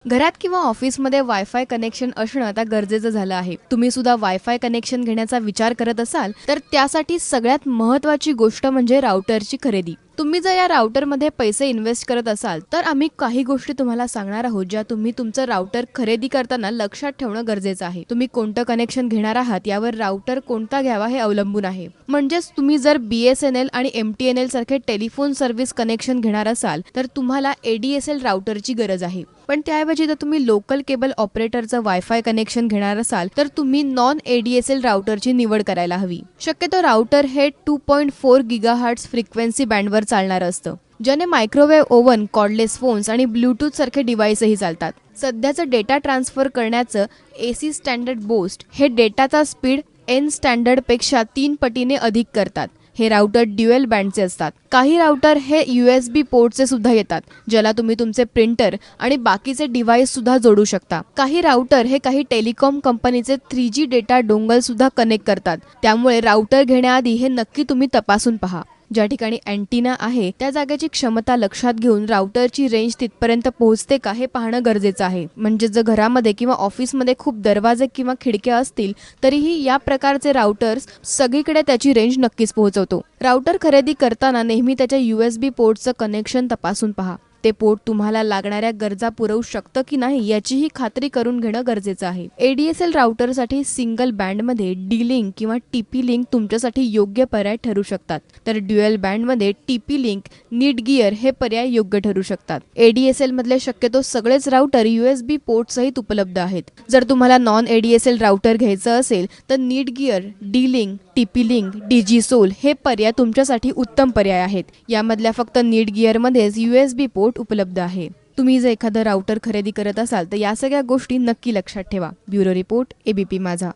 घरात किंवा ऑफिसमध्ये वायफाय कनेक्शन असणं आता गरजेचं झालं आहे. तुम्ही सुद्धा वायफाय कनेक्शन घेण्याचा विचार करत असाल तर त्यासाठी सगळ्यात महत्त्वाची गोष्ट म्हणजे राउटरची खरेदी. तुम्ही जर या राउटरमध्ये पैसे इन्व्हेस्ट करत असाल तर आम्ही काही गोष्टी तुम्हाला सांगणार आहोत ज्या तुम्ही तुमचं राउटर खरेदी करताना लक्षात ठेवणं गरजेचं आहे. तुम्ही कोणतं कनेक्शन घेणार आहात यावर राउटर कोणता घ्यावा हे अवलंबून आहे. म्हणजेच तुम्ही जर BSNL आणि MTNL सारखे टेलिफोन सर्व्हिस कनेक्शन घेणार असाल तर तुम्हाला ADSL राउटरची गरज आहे. पण त्याऐवजी जर तुम्ही लोकल केबल ऑपरेटरचं वायफाय कनेक्शन घेणार असाल तर तुम्ही नॉन ADSL राउटरची निवड करायला हवी. शक्यतो राउटर हे 2.4 GHz फ्रिक्वेन्सी बँडवर चालणारं असतं, ज्याने मायक्रोवेव्ह ओव्हन, कॉर्डलेस फोन्स आणि ब्लूटूथ सारखे डिव्हाइसही चालतात. सध्याचं डेटा ट्रान्सफर करण्याचं AC स्टँडर्ड बोस्ट हे डेटाचा स्पीड N स्टँडर्ड पेक्षा 3 पटीने अधिक करतात. हे राउटर ड्युअल बँडचे असतात. काही राउटर हे USB पोर्टचे सुद्धा येतात, ज्याला तुम्ही तुमचे प्रिंटर आणि बाकीचे डिव्हाइस सुद्धा जोडू शकता. काही राउटर हे काही टेलिकॉम कंपनीचे 3G डेटा डोंगल सुद्धा कनेक्ट करतात. त्यामुळे राउटर घेण्याआधी हे नक्की तुम्ही तपासून पहा. ज्या ठिकाणी अँटिना आहे त्या जागेची क्षमता लक्षात घेऊन राउटरची रेंज तिथपर्यंत पोहोचते का हे पाहणं गरजेचं आहे. म्हणजे जर घरामध्ये किंवा ऑफिसमध्ये खूप दरवाजे किंवा खिडक्या असतील तरीही या प्रकारचे राउटर्स सगळीकडे त्याची रेंज नक्कीच पोहोचवतो. राउटर खरेदी करताना नेहमी त्याच्या USB पोर्टचं कनेक्शन तपासून पहा. ते पोर्ट तुम्हाला लागणाऱ्या गरजा पुरवू शकतं की नाही याचीही खात्री करून घेणं गरजेचं आहे. ADSL राउटरसाठी सिंगल बँडमध्ये D-Link किंवा TP-Link तुमच्यासाठी योग्य पर्याय ठरू शकतात, तर ड्युअल बँडमध्ये TP-Link, Netgear हे पर्याय योग्य ठरू शकतात. ADSL मधले शक्यतो सगळेच राउटर USB पोर्ट सहित उपलब्ध आहेत. जर तुम्हाला नॉन ADSL राउटर घ्यायचं असेल तर Netgear, D-Link, TP-Link, DigiSol हे पर्याय तुमच्यासाठी उत्तम पर्याय आहेत. यामधल्या फक्त Netgear मध्येच USB पोर्ट उपलब्ध आहे. तुम्ही जर एखादं राउटर खरेदी करत असाल तर या सगळ्या गोष्टी नक्की लक्षात ठेवा. ब्युरो रिपोर्ट, ABP माझा.